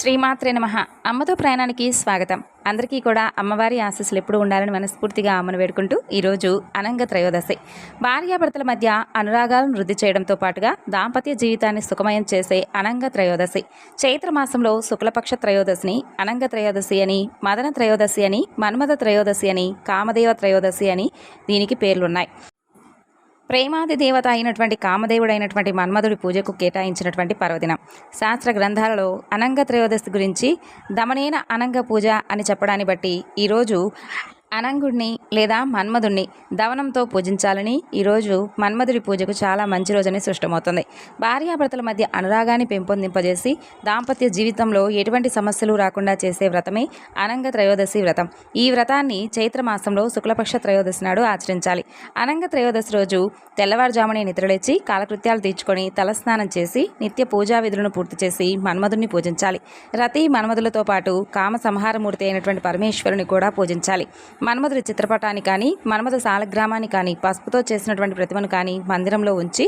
శ్రీమాత్రే నమః. అమ్మతో ప్రయాణానికి స్వాగతం. అందరికీ కూడా అమ్మవారి ఆశీస్సులు ఎప్పుడు ఉండాలని మనస్ఫూర్తిగా అమ్మను వేడుకుంటూ ఈరోజు అనంగ త్రయోదశి. భార్యాభర్తల మధ్య అనురాగాలను వృద్ధి చేయడంతో పాటుగా దాంపత్య జీవితాన్ని సుఖమయం చేసే అనంగ త్రయోదశి. చైత్రమాసంలో శుక్లపక్ష త్రయోదశిని అనంగ త్రయోదశి అని, మదన త్రయోదశి అని, మన్మథ త్రయోదశి అని, కామదేవ త్రయోదశి అని దీనికి పేర్లున్నాయి. ప్రేమాది దేవత అయినటువంటి కామదేవుడైనటువంటి మన్మధుడి పూజకు కేటాయించినటువంటి పర్వదినం. శాస్త్ర గ్రంథాలలో అనంగ త్రయోదశి గురించి దమనేన అనంగ పూజ అని చెప్పడాన్ని బట్టి ఈరోజు అనంగుడిని లేదా మన్మధుడిని దవనంతో పూజించాలని ఈరోజు మన్మధుడి పూజకు చాలా మంచి రోజని సృష్టమవుతుంది. భార్యాభర్తల మధ్య అనురాగాన్ని పెంపొందింపజేసి దాంపత్య జీవితంలో ఎటువంటి సమస్యలు రాకుండా చేసే వ్రతమే అనంగ త్రయోదశి వ్రతం. ఈ వ్రతాన్ని చైత్రమాసంలో శుక్లపక్ష త్రయోదశి నాడు ఆచరించాలి. అనంగ త్రయోదశి రోజు తెల్లవారుజామునే నిద్రలేచి కాలకృత్యాలు తీర్చుకొని తలస్నానం చేసి నిత్య పూజా విధులను పూర్తి చేసి మన్మధుడిని పూజించాలి. రతి మన్మధులతో పాటు కామ సంహారమూర్తి అయినటువంటి పరమేశ్వరుని కూడా పూజించాలి. మన్మధుడి చిత్రపటాన్ని కానీ మన్మథ సాలగ్రామాన్ని కానీ పసుపుతో చేసినటువంటి ప్రతిమను కానీ మందిరంలో ఉంచి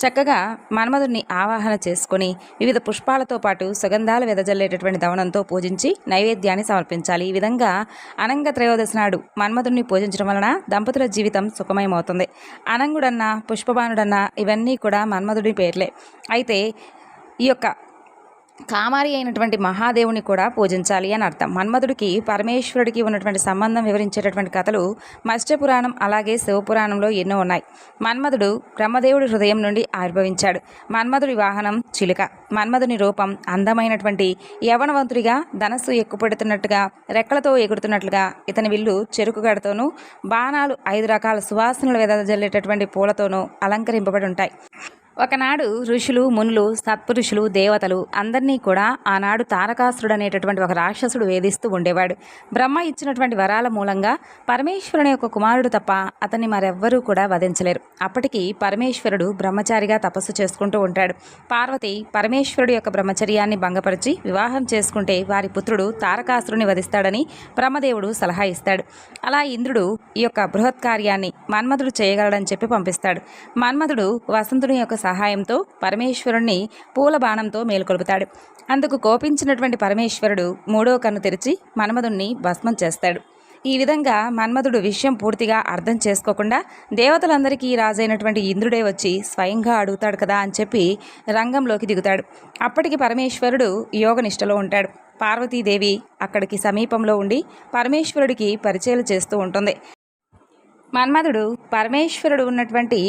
చక్కగా మన్మధుడిని ఆవాహన చేసుకొని వివిధ పుష్పాలతో పాటు సుగంధాలు వెదజల్లేటటువంటి దవనంతో పూజించి నైవేద్యాన్ని సమర్పించాలి. ఈ విధంగా అనంగ త్రయోదశి నాడు మన్మధుడిని పూజించడం వలన దంపతుల జీవితం సుఖమయమవుతుంది. అనంగుడన్నా పుష్పబాణుడన్నా ఇవన్నీ కూడా మన్మధుడి పేర్లే. అయితే ఈ యొక్క కామారి అయినటువంటి మహాదేవుని కూడా పూజించాలి అని అర్థం. మన్మధుడికి పరమేశ్వరుడికి ఉన్నటువంటి సంబంధం వివరించేటటువంటి కథలు మత్స్యపురాణం అలాగే శివపురాణంలో ఎన్నో ఉన్నాయి. మన్మధుడు బ్రహ్మదేవుడి హృదయం నుండి ఆవిర్భవించాడు. మన్మధుడి వాహనం చిలుక. మన్మధుని రూపం అందమైనటువంటి యవనవంతుడిగా ధనస్సు ఎక్కుపెడుతున్నట్టుగా రెక్కలతో ఎగురుతున్నట్లుగా, ఇతని విల్లు చెరుకు గడతోనూ బాణాలు 5 రకాల సువాసనలు వెదజల్లేటటువంటి పూలతోనూ అలంకరింపబడి ఉంటాయి. ఒకనాడు ఋషులు, మునులు, సత్పురుషులు, దేవతలు అందరినీ కూడా ఆనాడు తారకాసురుడు అనేటటువంటి ఒక రాక్షసుడు వేధిస్తూ ఉండేవాడు. బ్రహ్మ ఇచ్చినటువంటి వరాల మూలంగా పరమేశ్వరుని యొక్క కుమారుడు తప్ప అతన్ని మరెవ్వరూ కూడా వధించలేరు. అప్పటికి పరమేశ్వరుడు బ్రహ్మచారిగా తపస్సు చేసుకుంటూ ఉంటాడు. పార్వతి పరమేశ్వరుడు యొక్క బ్రహ్మచర్యాన్ని భంగపరిచి వివాహం చేసుకుంటే వారి పుత్రుడు తారకాసురుని వధిస్తాడని బ్రహ్మదేవుడు సలహా ఇస్తాడు. అలా ఇంద్రుడు ఈ యొక్క బృహత్ కార్యాన్ని మన్మధుడు చేయగలడని చెప్పి పంపిస్తాడు. మన్మధుడు వసంతుని యొక్క సహాయంతో పరమేశ్వరుణ్ణి పూల బాణంతో మేలుకొలుపుతాడు. అందుకు కోపించినటువంటి పరమేశ్వరుడు 3వ కన్ను తెరిచి మన్మధుణ్ణి భస్మం చేస్తాడు. ఈ విధంగా మన్మధుడు విషయం పూర్తిగా అర్థం చేసుకోకుండా దేవతలందరికీ రాజైనటువంటి ఇంద్రుడే వచ్చి స్వయంగా అడుగుతాడు కదా అని చెప్పి రంగంలోకి దిగుతాడు. అప్పటికి పరమేశ్వరుడు యోగనిష్టలో ఉంటాడు. పార్వతీదేవి అక్కడికి సమీపంలో ఉండి పరమేశ్వరుడికి పరిచయాలు చేస్తూ ఉంటుంది. మన్మధుడు పరమేశ్వరుడు ఉన్నటువంటి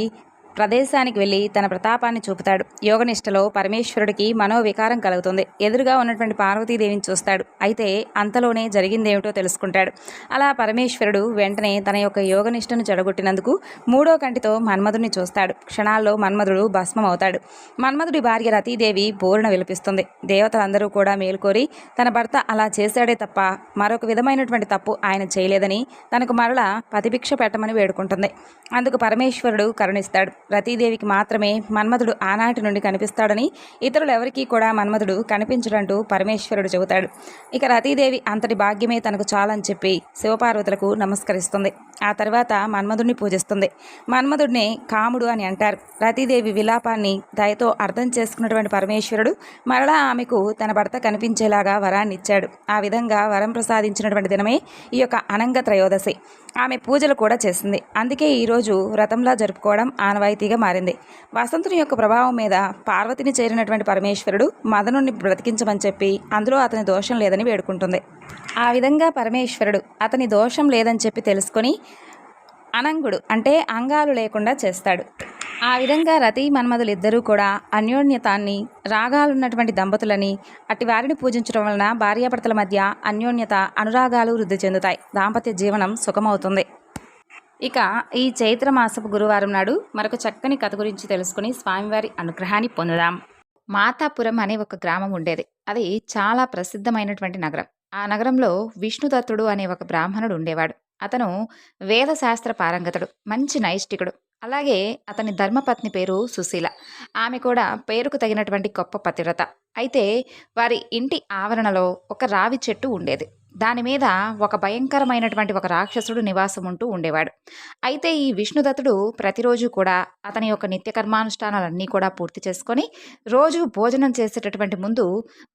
ప్రదేశానికి వెళ్ళి తన ప్రతాపాన్ని చూపుతాడు. యోగనిష్టలో పరమేశ్వరుడికి మనోవికారం కలుగుతుంది. ఎదురుగా ఉన్నటువంటి పార్వతీదేవిని చూస్తాడు. అయితే అంతలోనే జరిగిందేమిటో తెలుసుకుంటాడు. అలా పరమేశ్వరుడు వెంటనే తన యొక్క యోగనిష్టను చెడగొట్టినందుకు 3వ కంటితో మన్మధుడిని చూస్తాడు. క్షణాల్లో మన్మధుడు భస్మం అవుతాడు. మన్మధుడి భార్య రతీదేవి బోరున విలపిస్తుంది. దేవతలందరూ కూడా మేలుకోరి తన భర్త అలా చేశాడే తప్ప మరొక విధమైనటువంటి తప్పు ఆయన చేయలేదని తనకు మరలా పతిభిక్ష పెట్టమని వేడుకుంటుంది. అందుకు పరమేశ్వరుడు కరుణిస్తాడు. రతీదేవికి మాత్రమే మన్మధుడు ఆనాటి నుండి కనిపిస్తాడని, ఇతరులు ఎవరికీ కూడా మన్మధుడు కనిపించడంటూ పరమేశ్వరుడు చెబుతాడు. ఇక రతీదేవి అంతటి భాగ్యమే తనకు చాలని చెప్పి శివపార్వతులకు నమస్కరిస్తుంది. ఆ తర్వాత మన్మధుడిని పూజిస్తుంది. మన్మధుడిని కాముడు అని అంటారు. రతీదేవి విలాపాన్ని దయతో అర్థం చేసుకున్నటువంటి పరమేశ్వరుడు మరలా ఆమెకు తన భర్త కనిపించేలాగా వరాన్ని ఇచ్చాడు. ఆ విధంగా వరం ప్రసాదించినటువంటి దినమే ఈ యొక్క అనంగ త్రయోదశి. ఆమె పూజలు కూడా చేసింది. అందుకే ఈరోజు వ్రతంలా జరుపుకోవడం ఆనవాయితీగా మారింది. వసంతుని యొక్క ప్రభావం మీద పార్వతిని చేరినటువంటి పరమేశ్వరుడు మదనుని బ్రతికించమని చెప్పి అందులో అతని దోషం లేదని వేడుకుంటుంది. ఆ విధంగా పరమేశ్వరుడు అతని దోషం లేదని చెప్పి తెలుసుకొని అనంగుడు అంటే అంగాలు లేకుండా చేస్తాడు. ఆ విధంగా రతి మన్మధులిద్దరూ కూడా అన్యోన్యతాన్ని, రాగాలున్నటువంటి దంపతులని, అట్టి వారిని పూజించడం వలన భార్యాభర్తల మధ్య అన్యోన్యత, అనురాగాలు వృద్ధి చెందుతాయి. దాంపత్య జీవనం సుఖమవుతుంది. ఇక ఈ చైత్రమాసపు గురువారం నాడు మరొక చక్కని కథ గురించి తెలుసుకుని స్వామివారి అనుగ్రహాన్ని పొందుదాం. మాతాపురం అనే ఒక గ్రామం ఉండేది. అది చాలా ప్రసిద్ధమైనటువంటి నగరం. ఆ నగరంలో విష్ణుదత్తుడు అనే ఒక బ్రాహ్మణుడు ఉండేవాడు. అతను వేదశాస్త్ర పారంగతుడు, మంచి నైష్టికుడు. అలాగే అతని ధర్మపత్ని పేరు సుశీల. ఆమె కూడా పేరుకు తగినటువంటి గొప్ప పతివ్రత. అయితే వారి ఇంటి ఆవరణలో ఒక రావి చెట్టు ఉండేది. దాని మీద ఒక భయంకరమైనటువంటి ఒక రాక్షసుడు నివాసం ఉంటూ ఉండేవాడు. అయితే ఈ విష్ణుదత్తుడు ప్రతిరోజు కూడా అతని యొక్క నిత్య కర్మానుష్ఠానాలన్నీ కూడా పూర్తి చేసుకొని రోజు భోజనం చేసేటటువంటి ముందు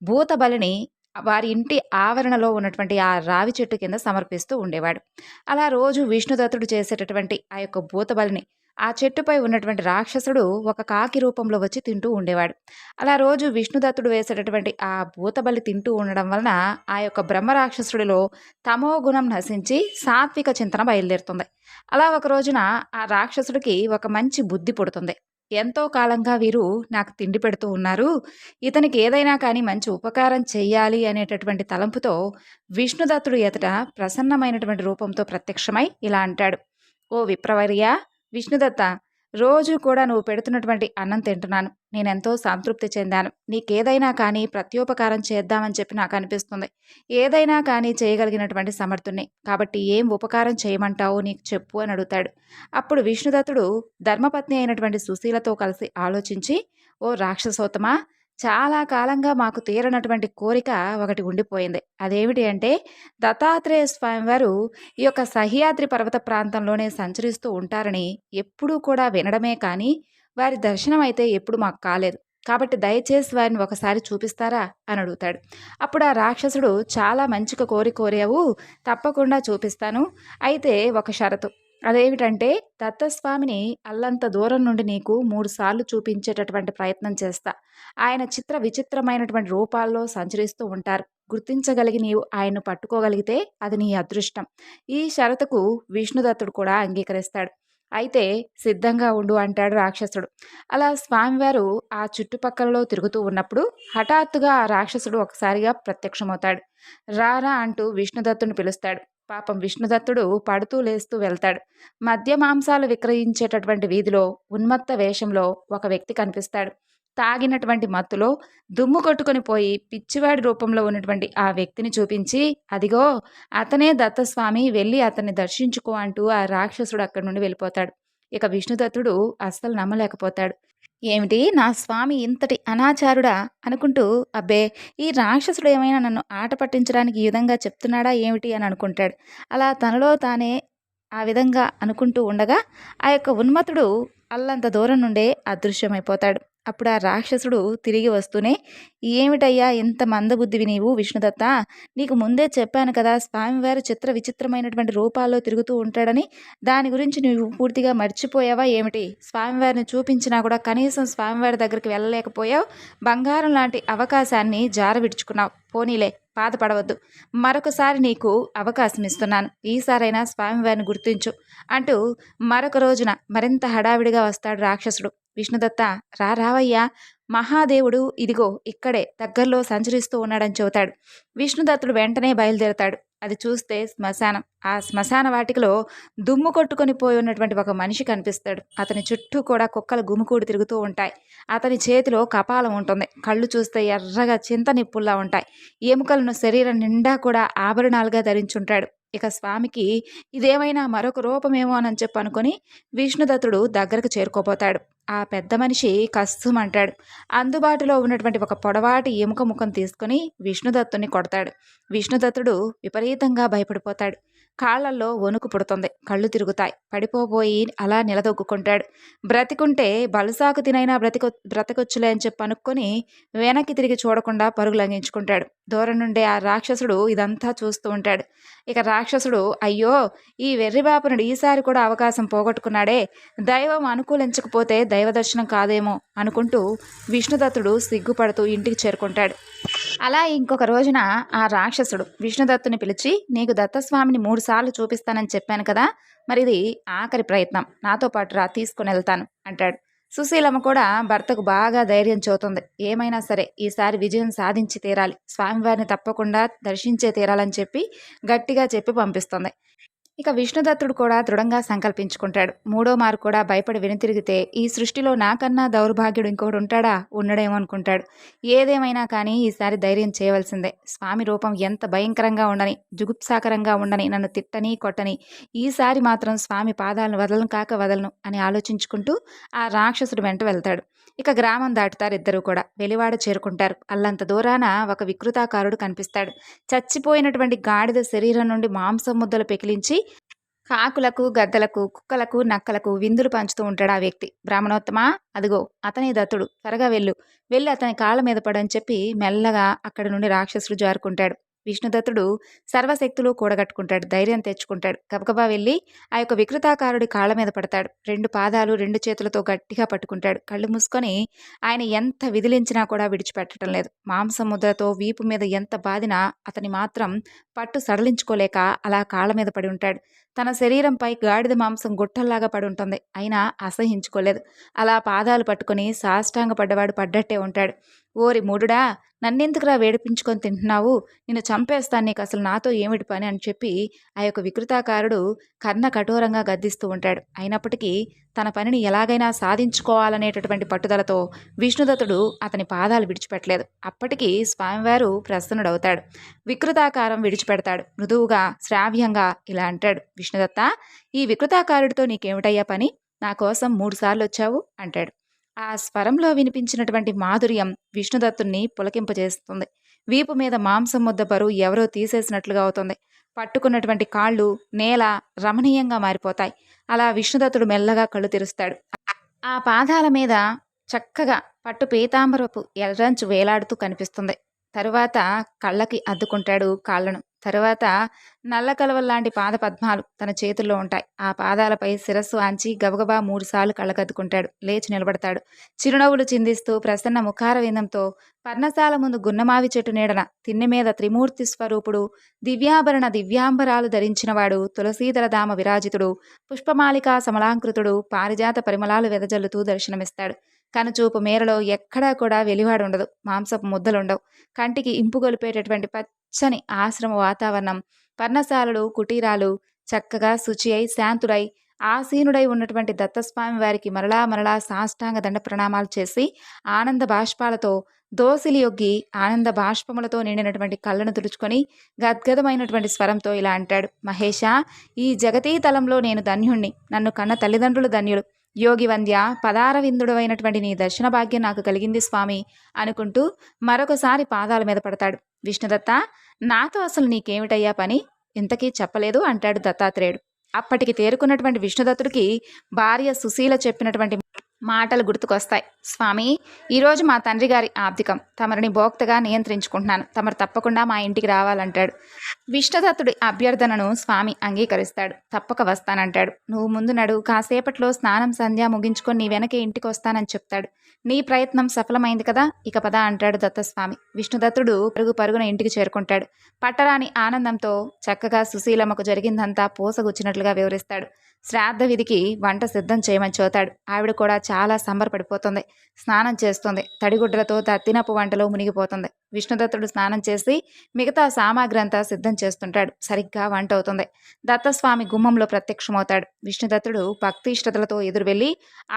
భూతబలిని వారి ఇంటి ఆవరణలో ఉన్నటువంటి ఆ రావి చెట్టు కింద సమర్పిస్తూ ఉండేవాడు. అలా రోజు విష్ణుదత్తుడు చేసేటటువంటి ఆ యొక్క భూతబలిని ఆ చెట్టుపై ఉన్నటువంటి రాక్షసుడు ఒక కాకి రూపంలో వచ్చి తింటూ ఉండేవాడు. అలా రోజు విష్ణుదత్తుడు వేసేటటువంటి ఆ భూతబలి తింటూ ఉండడం వలన ఆ యొక్క బ్రహ్మ రాక్షసుడిలో తమో గుణం నశించి సాత్విక చింతన బయలుదేరుతుంది. అలా ఒక రోజున ఆ రాక్షసుడికి ఒక మంచి బుద్ధి పుడుతుంది. ఎంతో కాలంగా వీరు నాకు తిండి పెడుతూ ఉన్నారు. ఇతనికి ఏదైనా కానీ మంచి ఉపకారం చెయ్యాలి అనేటటువంటి తలంపుతో విష్ణుదత్తుడు ఎదుట ప్రసన్నమైనటువంటి రూపంతో ప్రత్యక్షమై ఇలా అంటాడు. ఓ విప్రవర్య, విష్ణుదత్త, రోజు కూడా నువ్వు పెడుతున్నటువంటి అన్నం తింటున్నాను. నేనెంతో సంతృప్తి చెందాను. నీకేదైనా కానీ ప్రత్యోపకారం చేద్దామని చెప్పి నాకు అనిపిస్తుంది. ఏదైనా కానీ చేయగలిగినటువంటి సమర్థుణ్ణి. కాబట్టి ఏం ఉపకారం చేయమంటావో నీకు చెప్పు అని అడుగుతాడు. అప్పుడు విష్ణుదత్తుడు ధర్మపత్ని అయినటువంటి సుశీలతో కలిసి ఆలోచించి, ఓ రాక్షసోత్తమా, చాలా కాలంగా మాకు తీరనటువంటి కోరిక ఒకటి ఉండిపోయింది. అదేమిటి అంటే, దత్తాత్రేయ స్వామివారు ఈ యొక్క సహ్యాద్రి పర్వత ప్రాంతంలోనే సంచరిస్తూ ఉంటారని ఎప్పుడూ కూడా వినడమే కానీ వారి దర్శనం అయితే ఎప్పుడు మాకు కాలేదు. కాబట్టి దయచేసి వారిని ఒకసారి చూపిస్తారా అని అడుగుతాడు. అప్పుడు ఆ రాక్షసుడు, చాలా మంచిగా కోరావు, తప్పకుండా చూపిస్తాను. అయితే ఒక షరతు. అదేమిటంటే, దత్తస్వామిని అల్లంత దూరం నుండి నీకు 3 సార్లు చూపించేటటువంటి ప్రయత్నం చేస్తా. ఆయన చిత్ర విచిత్రమైనటువంటి రూపాల్లో సంచరిస్తూ ఉంటారు. గుర్తించగలిగి నీవు ఆయన్ను పట్టుకోగలిగితే అది నీ అదృష్టం. ఈ షరతుకు విష్ణుదత్తుడు కూడా అంగీకరిస్తాడు. అయితే సిద్ధంగా ఉండు అంటాడు రాక్షసుడు. అలా స్వామివారు ఆ చుట్టుపక్కలలో తిరుగుతూ ఉన్నప్పుడు హఠాత్తుగా ఆ రాక్షసుడు ఒకసారిగా ప్రత్యక్షమవుతాడు. రారా అంటూ విష్ణుదత్తుని పిలుస్తాడు. పాపం విష్ణుదత్తుడు పడుతూ లేస్తూ వెళ్తాడు. మద్య మాంసాలు విక్రయించేటటువంటి వీధిలో ఉన్మత్త వేషంలో ఒక వ్యక్తి కనిపిస్తాడు. తాగినటువంటి మత్తులో దుమ్ము కొట్టుకొని పోయి పిచ్చివాడి రూపంలో ఉన్నటువంటి ఆ వ్యక్తిని చూపించి, అదిగో అతనే దత్తస్వామి, వెళ్ళి అతన్ని దర్శించుకో అంటూ ఆ రాక్షసుడు అక్కడి నుండి వెళ్ళిపోతాడు. ఇక విష్ణుదత్తుడు అస్సలు నమ్మలేకపోతాడు. ఏమిటి, నా స్వామి ఇంతటి అనాచారుడా అనుకుంటూ, అబ్బే, ఈ రాక్షసుడు ఏమైనా నన్ను ఆట పట్టించడానికి ఈ విధంగా చెప్తున్నాడా ఏమిటి అని అనుకుంటాడు. అలా తనలో తానే ఆ విధంగా అనుకుంటూ ఉండగా ఆ యొక్క ఉన్మత్తుడు అల్లంత దూరం నుండే అదృశ్యమైపోతాడు. అప్పుడు ఆ రాక్షసుడు తిరిగి వస్తూనే, ఏమిటయ్యా ఇంత మందబుద్ధివి నీవు విష్ణుదత్త, నీకు ముందే చెప్పాను కదా స్వామివారు చిత్ర విచిత్రమైనటువంటి రూపాల్లో తిరుగుతూ ఉంటాడని. దాని గురించి నువ్వు పూర్తిగా మర్చిపోయావా ఏమిటి? స్వామివారిని చూపించినా కూడా కనీసం స్వామివారి దగ్గరికి వెళ్ళలేకపోయావు. బంగారం లాంటి అవకాశాన్ని జారవిడుచుకున్నావు. పోనీలే, బాధపడవద్దు. మరొకసారి నీకు అవకాశం ఇస్తున్నాను. ఈసారైనా స్వామివారిని గుర్తించు అంటూ మరొక రోజున మరింత హడావిడిగా వస్తాడు రాక్షసుడు. విష్ణుదత్త, రావయ్యా, మహాదేవుడు ఇదిగో ఇక్కడే దగ్గరలో సంచరిస్తూ ఉన్నాడని చెబుతాడు. విష్ణుదత్తుడు వెంటనే బయలుదేరతాడు. అది చూస్తే శ్మశానం. ఆ శ్మశాన వాటికలో దుమ్ము కొట్టుకొని పోయి ఉన్నటువంటి ఒక మనిషి కనిపిస్తాడు. అతని చుట్టూ కూడా కుక్కలు గుమికూడి తిరుగుతూ ఉంటాయి. అతని చేతిలో కపాలం ఉంటుంది. కళ్ళు చూస్తే ఎర్రగా చింత నిప్పుల్లా ఉంటాయి. ఎముకలను శరీరం నిండా కూడా ఆభరణాలుగా ధరించుంటాడు. ఇక స్వామికి ఇదేమైనా మరొక రూపమేమో అని చెప్పి అనుకుని విష్ణుదత్తుడు దగ్గరకు చేరుకోపోతాడు. ఆ పెద్ద మనిషి కస్సుమంటాడు. అందుబాటులో ఉన్నటువంటి ఒక పొడవాటి ఎముక ముఖం తీసుకుని విష్ణుదత్తుని కొడతాడు. విష్ణుదత్తుడు విపరీతంగా భయపడిపోతాడు. కాళ్లల్లో వణుకు పుడుతుంది. కళ్ళు తిరుగుతాయి. పడిపోబోయి అలా నిలదొగ్గుకుంటాడు. బ్రతికుంటే బలుసాకు తినైనా బ్రతకొచ్చులే అని చెప్పి అనుకొని వెనక్కి తిరిగి చూడకుండా పరుగు లంఘించుకుంటాడు. దూరం నుండే ఆ రాక్షసుడు ఇదంతా చూస్తూ ఉంటాడు. ఇక రాక్షసుడు, అయ్యో, ఈ వెర్రిబాపనుడు ఈసారి కూడా అవకాశం పోగొట్టుకున్నాడే, దైవం అనుకూలించకపోతే దైవ దర్శనం కాదేమో అనుకుంటూ విష్ణుదత్తుడు సిగ్గుపడుతూ ఇంటికి చేరుకుంటాడు. అలా ఇంకొక రోజున ఆ రాక్షసుడు విష్ణుదత్తుని పిలిచి, నీకు దత్తస్వామిని 3 సార్లు చూపిస్తానని చెప్పాను కదా, మరి ఇది ఆఖరి ప్రయత్నం, నాతో పాటు రా, తీసుకుని వెళ్తాను అంటాడు. సుశీలమ్మ కూడా భర్తకు బాగా ధైర్యం చెబుతుంది. ఏమైనా సరే ఈసారి విజయం సాధించి తీరాలి, స్వామివారిని తప్పకుండా దర్శించే తీరాలని చెప్పి గట్టిగా చెప్పి పంపిస్తుంది. ఇక విష్ణుదత్తుడు కూడా దృఢంగా సంకల్పించుకుంటాడు. 3వ మారు కూడా భయపడి వెనుతిరిగితే ఈ సృష్టిలో నాకన్నా దౌర్భాగ్యుడు ఇంకొకడు ఉంటాడా, ఉండడేమో అనుకుంటాడు. ఏదేమైనా కానీ ఈసారి ధైర్యం చేయవలసిందే. స్వామి రూపం ఎంత భయంకరంగా ఉండని, జుగుప్సాకరంగా ఉండని, నన్ను తిట్టని కొట్టని, ఈసారి మాత్రం స్వామి పాదాలను వదలను అని ఆలోచించుకుంటూ ఆ రాక్షసుడు వెంట వెళ్తాడు. ఇక గ్రామం దాటుతారు ఇద్దరు కూడా. వెలివాడ చేరుకుంటారు. అల్లంత దూరాన ఒక వికృతాకారుడు కనిపిస్తాడు. చచ్చిపోయినటువంటి గాడిద శరీరం నుండి మాంసం ముద్దలు పెకిలించి కాకులకు, గద్దలకు, కుక్కలకు, నక్కలకు విందులు పంచుతూ ఉంటాడు ఆ వ్యక్తి. బ్రాహ్మణోత్తమా, అదిగో అతనే దత్తుడు. త్వరగా వెళ్ళు. వెళ్ళి అతని కాళ్ళ మీద పడని చెప్పి మెల్లగా అక్కడి నుండి రాక్షసుడు జారుకుంటాడు. విష్ణుదత్తుడు సర్వశక్తులు కూడగట్టుకుంటాడు. ధైర్యం తెచ్చుకుంటాడు. గబగబా వెళ్ళి ఆ యొక్క వికృతాకారుడి కాళ్ళ మీద పడతాడు. 2 పాదాలు 2 చేతులతో గట్టిగా పట్టుకుంటాడు. కళ్ళు మూసుకొని ఆయన ఎంత విదిలించినా కూడా విడిచిపెట్టడం లేదు. మాంసం ముద్దతో వీపు మీద ఎంత బాదినా అతని మాత్రం పట్టు సడలించుకోలేక అలా కాళ్ళ మీద పడి ఉంటాడు. తన శరీరంపై గాడిద మాంసం గుట్టల్లాగా పడి ఉంటుంది. అయినా అసహించుకోలేదు. అలా పాదాలు పట్టుకొని సాష్టాంగ పడ్డవాడు పడ్డట్టే ఉంటాడు. ఓరి మూఢుడా, నన్నెందుకురా వేడిపించుకొని తింటున్నావు? నిన్ను చంపేస్తాను, నీకు అసలు నాతో ఏమిటి పని అని చెప్పి ఆ యొక్క వికృతాకారుడు కర్ణ కఠోరంగా గద్దిస్తూ ఉంటాడు. అయినప్పటికీ తన పనిని ఎలాగైనా సాధించుకోవాలనేటటువంటి పట్టుదలతో విష్ణుదత్తుడు అతని పాదాలు విడిచిపెట్టలేదు. అప్పటికి స్వామివారు ప్రసన్నుడవుతాడు. వికృతాకారం విడిచిపెడతాడు. మృదువుగా శ్రావ్యంగా ఇలా అంటాడు, విష్ణుదత్త, ఈ వికృతాకారుడితో నీకేమిటయ్యా పని? నా కోసం 3 సార్లు వచ్చావు అంటాడు. ఆ స్వరంలో వినిపించినటువంటి మాధుర్యం విష్ణుదత్తుణ్ణి పులకింపజేస్తుంది. వీపు మీద మాంసం ముద్ద బరువు ఎవరో తీసేసినట్లుగా అవుతుంది. పట్టుకున్నటువంటి కాళ్ళు నేల రమణీయంగా మారిపోతాయి. అలా విష్ణుదత్తుడు మెల్లగా కళ్ళు తెరుస్తాడు. ఆ పాదాల మీద చక్కగా పట్టు పీతాంబరపు ఎర్రంచు వేలాడుతూ కనిపిస్తుంది. తరువాత కళ్ళకి అద్దుకుంటాడు కాళ్ళను. తరువాత నల్ల కలవల్లాంటి పాద పద్మాలు తన చేతుల్లో ఉంటాయి. ఆ పాదాలపై శిరస్సు ఆంచి గబగబా 3 సార్లు కళ్ళకద్దుకుంటాడు. లేచి నిలబడతాడు. చిరునవ్వులు చిందిస్తూ ప్రసన్న ముఖారవిందంతో పర్ణశాల ముందు గున్నమావి చెట్టు నీడన తిన్నె మీద త్రిమూర్తి స్వరూపుడు, దివ్యాభరణ దివ్యాంబరాలు ధరించినవాడు, తులసీదల ధామ విరాజితుడు, పుష్పమాలికా సమలాంకృతుడు, పారిజాత పరిమళాలు వెదజల్లుతూ దర్శనమిస్తాడు. కనుచూపు మేరలో ఎక్కడా కూడా వెలివాడుండదు. మాంసపు ముద్దలుండవు. కంటికి ఇంపు గొలిపేటటువంటి పచ్చని ఆశ్రమ వాతావరణం, పర్ణశాలలు, కుటీరాలు, చక్కగా శుచి అయి శాంతుడై ఆసీనుడై ఉన్నటువంటి దత్తస్వామి వారికి మరలా మరలా సాష్టాంగ దండ ప్రణామాలు చేసి ఆనంద బాష్పాలతో దోసిలి యొగ్గి ఆనంద బాష్పములతో నిండినటువంటి కళ్ళను తుడుచుకొని గద్గదమైనటువంటి స్వరంతో ఇలా అంటాడు, మహేషా, ఈ జగతీతలంలో నేను ధన్యుణ్ణి. నన్ను కన్న తల్లిదండ్రులు ధన్యులు. యోగి వంద్య పదారవిందుడైనటువంటి నీ దర్శన భాగ్యం నాకు కలిగింది స్వామి అనుకుంటూ మరొకసారి పాదాల మీద పడతాడు. విష్ణుదత్త, నాతో అసలు నీకేమిటయ్యా పని? ఇంతకీ చెప్పలేదు అంటాడు దత్తాత్రేయుడు. అప్పటికి తేరుకున్నటువంటి విష్ణుదత్తుడికి భార్య సుశీల చెప్పినటువంటి మాటలు గుర్తుకొస్తాయి. స్వామి, ఈరోజు మా తండ్రి గారి ఆబ్దికం. తమరిని భోక్తగా నియంత్రించుకుంటున్నాను. తమరు తప్పకుండా మా ఇంటికి రావాలంటాడు. విష్ణుదత్తుడి అభ్యర్థనను స్వామి అంగీకరిస్తాడు. తప్పక వస్తానంటాడు. నువ్వు ముందు నడు, కాసేపట్లో స్నానం సంధ్య ముగించుకొని నీ వెనకే ఇంటికి వస్తానని చెప్తాడు. నీ ప్రయత్నం సఫలమైంది కదా, ఇక పద అంటాడు దత్తస్వామి. విష్ణుదత్తుడు పరుగు పరుగున ఇంటికి చేరుకుంటాడు. పట్టరాని ఆనందంతో చక్కగా సుశీలమ్మకు జరిగిందంతా పూసగుచ్చినట్లుగా వివరిస్తాడు. శ్రాద్ధ విధికి వంట సిద్ధం చేయమని చూతాడు. ఆవిడ కూడా చాలా సంబరపడిపోతుంది. స్నానం చేస్తుంది. తడిగుడ్డలతో దత్తినపు వంటలో మునిగిపోతుంది. విష్ణుదత్తుడు స్నానం చేసి మిగతా సామాగ్రి అంతా సిద్ధం చేస్తుంటాడు. సరిగ్గా వంట అవుతుంది. దత్తస్వామి గుమ్మంలో ప్రత్యక్షమవుతాడు. విష్ణుదత్తుడు భక్తి శ్రద్ధలతో ఎదురు వెళ్ళి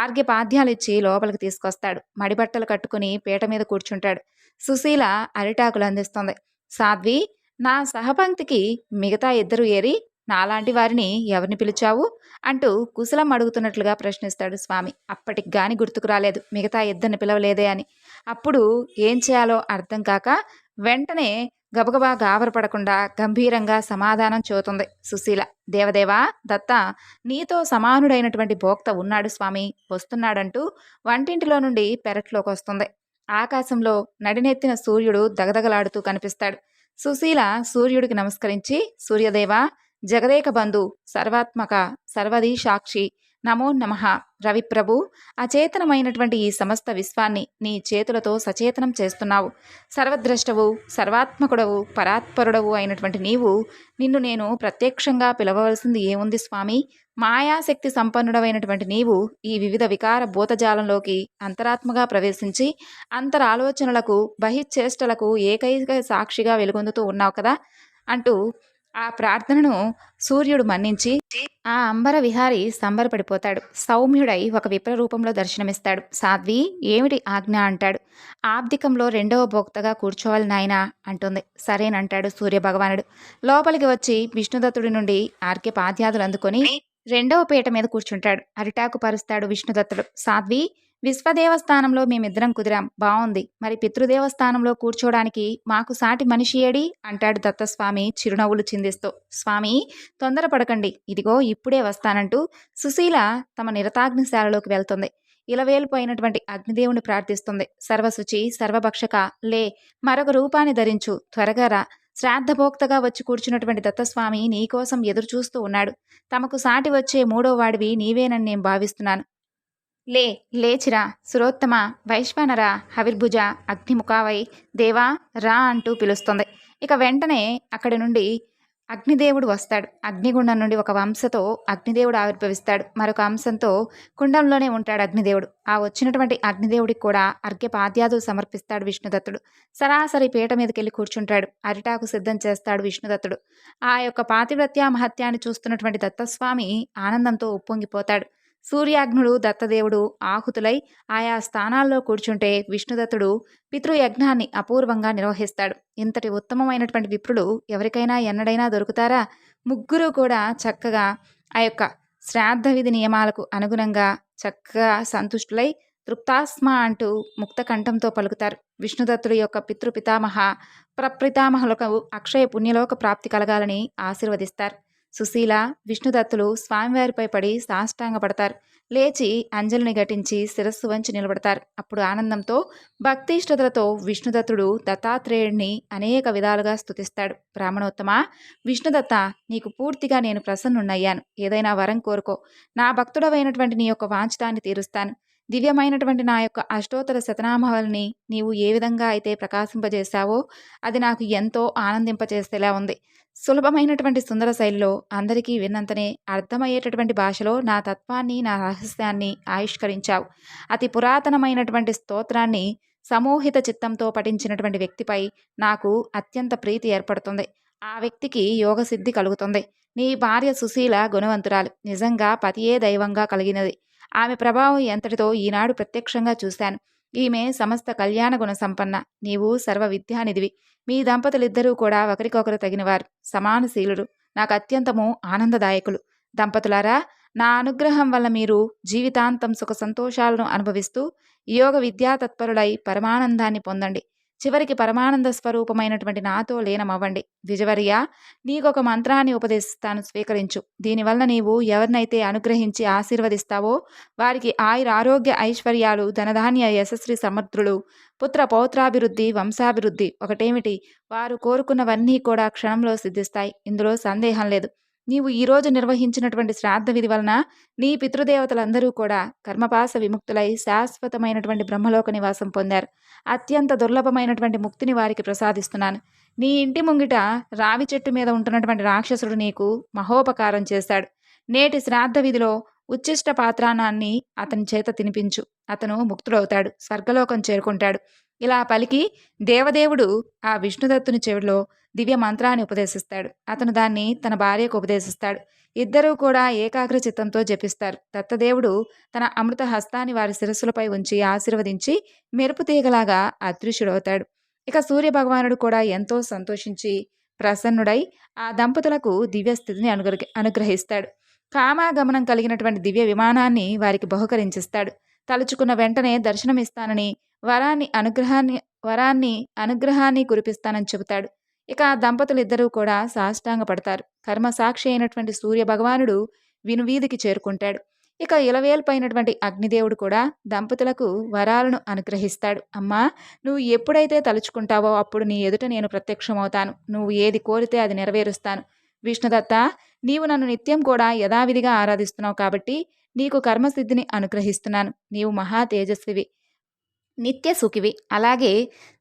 ఆర్ఘ్యపాద్యాలు ఇచ్చి లోపలికి తీసుకొస్తాడు. మడిబట్టలు కట్టుకుని పీట మీద కూర్చుంటాడు. సుశీల అరిటాకులు అందిస్తుంది. సాధ్వి, నా సహపంక్తికి మిగతా 2 ఏరి నాలాంటి వారిని ఎవరిని పిలిచావు అంటూ కుశలం అడుగుతున్నట్లుగా ప్రశ్నిస్తాడు స్వామి. అప్పటికి గాని గుర్తుకు రాలేదు మిగతా 2 పిలవలేదే అని. అప్పుడు ఏం చేయాలో అర్థం కాక వెంటనే గబగబా గాబరపడకుండా గంభీరంగా సమాధానం చెబుతుంది సుశీల. దేవదేవా, దత్త, నీతో సమానుడైనటువంటి భోక్త ఉన్నాడు స్వామి, వస్తున్నాడంటూ వంటింటిలో నుండి పెరట్లోకి వస్తుంది. ఆకాశంలో నడినెత్తిన సూర్యుడు దగదగలాడుతూ కనిపిస్తాడు. సుశీల సూర్యుడికి నమస్కరించి, సూర్యదేవా, జగదేక బంధు, సర్వాత్మక, సర్వదీ సాక్షి, నమో నమః. రవిప్రభు, అచేతనమైనటువంటి ఈ సమస్త విశ్వాన్ని నీ చేతులతో సచేతనం చేస్తున్నావు. సర్వద్రష్టవు, సర్వాత్మకుడవు, పరాత్పరుడవు అయినటువంటి నిన్ను నేను ప్రత్యక్షంగా పిలవవలసింది ఏముంది స్వామి? మాయాశక్తి సంపన్నుడవైనటువంటి నీవు ఈ వివిధ వికార భూతజాలంలోకి అంతరాత్మగా ప్రవేశించి అంతరాలోచనలకు బహిశ్చేష్టలకు ఏకైక సాక్షిగా వెలుగొందుతూ ఉన్నావు కదా అంటూ ఆ ప్రార్థనను సూర్యుడు మన్నించి ఆ అంబర విహారి సంబరపడిపోతాడు. సౌమ్యుడై ఒక విప్ర రూపంలో దర్శనమిస్తాడు. సాధ్వి, ఏమిటి ఆజ్ఞ అంటాడు. ఆబ్దికంలో 2వ భోక్తగా కూర్చోవాలి నాయనా అంటుంది. సరేనంటాడు సూర్యభగవానుడు. లోపలికి వచ్చి విష్ణుదత్తుడి నుండి ఆర్ఘ్యపాద్యాదులు అందుకొని 2వ పీట మీద కూర్చుంటాడు. అరిటాకు పరుస్తాడు విష్ణుదత్తుడు. సాధ్వి, విశ్వదేవస్థానంలో మేమిద్దరం కుదిరాం, బావుంది. మరి పితృదేవస్థానంలో కూర్చోడానికి మాకు సాటి మనిషి ఏడి అంటాడు దత్తస్వామి చిరునవ్వులు చిందిస్తూ. స్వామి, తొందరపడకండి, ఇదిగో ఇప్పుడే వస్తానంటూ సుశీల తమ నిరతాగ్నిశాలలోకి వెళ్తుంది. ఇలవేల్పోయినటువంటి అగ్నిదేవుని ప్రార్థిస్తుంది. సర్వశుచి, సర్వభక్షక, లే, మరొక రూపాన్ని ధరించు, త్వరగా రా. శ్రాద్ధభోక్తగా వచ్చి కూర్చున్నటువంటి దత్తస్వామి నీకోసం ఎదురుచూస్తూ ఉన్నాడు. తమకు సాటి వచ్చే మూడో వాడివి నీవేనని నేను భావిస్తున్నాను. లే, లేచిరా, సురోత్తమ, వైశ్వానర, హవిర్భుజ, అగ్నిముఖావై, దేవా, రా అంటూ పిలుస్తుంది. ఇక వెంటనే అక్కడి నుండి అగ్నిదేవుడు వస్తాడు. అగ్నిగుండం నుండి ఒక వంశతో అగ్నిదేవుడు ఆవిర్భవిస్తాడు. మరొక అంశంతో కుండంలోనే ఉంటాడు అగ్నిదేవుడు. ఆ వచ్చినటువంటి అగ్నిదేవుడికి కూడా అర్ఘ్యపాద్యాదు సమర్పిస్తాడు విష్ణుదత్తుడు. సరాసరి పీట మీదకెళ్ళి కూర్చుంటాడు. అరిటాకు సిద్ధం చేస్తాడు విష్ణుదత్తుడు. ఆ యొక్క పాతివ్రత్య మహత్యాన్ని చూస్తున్నటువంటి దత్తస్వామి ఆనందంతో ఉప్పొంగిపోతాడు. సూర్యాగ్నుడు, దత్తదేవుడు ఆహుతులై ఆయా స్థానాల్లో కూర్చుంటే విష్ణుదత్తుడు పితృయజ్ఞాన్ని అపూర్వంగా నిర్వహిస్తాడు. ఇంతటి ఉత్తమమైనటువంటి విప్రుడు ఎవరికైనా ఎన్నడైనా దొరుకుతారా? ముగ్గురు కూడా చక్కగా ఆ యొక్క శ్రాద్ధ విధి నియమాలకు అనుగుణంగా చక్కగా సంతుష్టులై తృప్తాస్మ అంటూ ముక్త కంఠంతో పలుకుతారు. విష్ణుదత్తుడి యొక్క పితృపితామహ ప్రప్రితామహులకు అక్షయ పుణ్యలోక ప్రాప్తి కలగాలని ఆశీర్వదిస్తారు. సుశీల, విష్ణుదత్తులు స్వామివారిపై పడి సాష్టాంగపడతారు. లేచి అంజలిని ఘటించి శిరస్సు వంచి నిలబడతారు. అప్పుడు ఆనందంతో భక్తిష్ఠతలతో విష్ణుదత్తుడు దత్తాత్రేయుడిని అనేక విధాలుగా స్తుతిస్తాడు. బ్రాహ్మణోత్తమ, విష్ణుదత్త, నీకు పూర్తిగా నేను ప్రసన్నున్నయ్యాను. ఏదైనా వరం కోరుకో, నా భక్తుడవైనటువంటి నీ యొక్క వాంఛితాన్ని తీరుస్తాను. దివ్యమైనటువంటి నా యొక్క అష్టోత్తర శతనామావళిని నీవు ఏ విధంగా అయితే ప్రకాశింపజేశావో అది నాకు ఎంతో ఆనందింపచేసేలా ఉంది. సులభమైనటువంటి సుందర శైలిలో అందరికీ విన్నంతనే అర్థమయ్యేటటువంటి భాషలో నా తత్వాన్ని, నా రహస్యాన్ని ఆవిష్కరించావు. అతి పురాతనమైనటువంటి స్తోత్రాన్ని సమూహిత చిత్తంతో పఠించినటువంటి వ్యక్తిపై నాకు అత్యంత ప్రీతి ఏర్పడుతుంది. ఆ వ్యక్తికి యోగసిద్ధి కలుగుతుంది. నీ భార్య సుశీల గుణవంతురాలు, నిజంగా పతియే దైవంగా కలిగినది. ఆమె ప్రభావం ఎంతటితో ఈనాడు ప్రత్యక్షంగా చూశాను. ఈమె సమస్త కళ్యాణ గుణ సంపన్న. నీవు సర్వ విద్యానిధివి. మీ దంపతులిద్దరూ కూడా ఒకరికొకరు తగినవారు, సమానశీలురు, నాకు అత్యంతము ఆనందదాయకులు. దంపతులారా, నా అనుగ్రహం వల్ల మీరు జీవితాంతం సుఖ సంతోషాలను అనుభవిస్తూ యోగ విద్యా తత్పరులై పరమానందాన్ని పొందండి. చివరికి పరమానంద స్వరూపమైనటువంటి నాతో లీనమవ్వండి. విజవర్య, నీకొక మంత్రాన్ని ఉపదేశిస్తాను, స్వీకరించు. దీనివల్ల నీవు ఎవరినైతే అనుగ్రహించి ఆశీర్వదిస్తావో వారికి ఆరోగ్య ఐశ్వర్యాలు, ధనధాన్య యశస్వి సమర్థులు, పుత్ర పౌత్రాభివృద్ధి, వంశాభివృద్ధి ఒకటేమిటి, వారు కోరుకున్నవన్నీ కూడా క్షణంలో సిద్ధిస్తాయి. ఇందులో సందేహం లేదు. నీవు ఈరోజు నిర్వహించినటువంటి శ్రాద్ధ విధి వలన నీ పితృదేవతలందరూ కూడా కర్మపాస విముక్తులై శాశ్వతమైనటువంటి బ్రహ్మలోక నివాసం పొందారు. అత్యంత దుర్లభమైనటువంటి ముక్తిని వారికి ప్రసాదిస్తున్నాను. నీ ఇంటి ముంగిట రావి చెట్టు మీద ఉంటున్నటువంటి రాక్షసుడు నీకు మహోపకారం చేశాడు. నేటి శ్రాద్ధ విధిలో ఉచ్చిష్ట పాత్రాన్నాన్ని అతని చేత తినిపించు. అతను ముక్తుడవుతాడు, స్వర్గలోకం చేరుకుంటాడు. ఇలా పలికి దేవదేవుడు ఆ విష్ణుదత్తుని చెవిలో దివ్య మంత్రాన్ని ఉపదేశిస్తాడు. అతను దాన్ని తన భార్యకు ఉపదేశిస్తాడు. ఇద్దరూ కూడా ఏకాగ్ర చిత్తంతో జపిస్తారు. దత్తదేవుడు తన అమృత హస్తాన్ని వారి శిరస్సులపై ఉంచి ఆశీర్వదించి మెరుపు తీగలాగా అదృశ్యుడవుతాడు. ఇక సూర్య భగవానుడు కూడా ఎంతో సంతోషించి ప్రసన్నుడై ఆ దంపతులకు దివ్య స్థితిని అనుగ్రహిస్తాడు. కామాగమనం కలిగినటువంటి దివ్య విమానాన్ని వారికి బహుకరించిస్తాడు. తలుచుకున్న వెంటనే దర్శనమిస్తానని, వరాన్ని అనుగ్రహాన్ని కురిపిస్తానని చెబుతాడు. ఇక ఆ దంపతులిద్దరూ కూడా సాష్టాంగపడతారు. కర్మసాక్షి అయినటువంటి సూర్య భగవానుడు వినువీధికి చేరుకుంటాడు. ఇక ఇలవేల్పైనటువంటి అగ్నిదేవుడు కూడా దంపతులకు వరాలను అనుగ్రహిస్తాడు. అమ్మా, నువ్వు ఎప్పుడైతే తలుచుకుంటావో అప్పుడు నీ ఎదుట నేను ప్రత్యక్షమవుతాను. నువ్వు ఏది కోరితే అది నెరవేరుస్తాను. విష్ణుదత్త, నీవు నన్ను నిత్యం కూడా యథావిధిగా ఆరాధిస్తున్నావు కాబట్టి నీకు కర్మసిద్ధిని అనుగ్రహిస్తున్నాను. నీవు మహా తేజస్వివి, నిత్య సుఖివి, అలాగే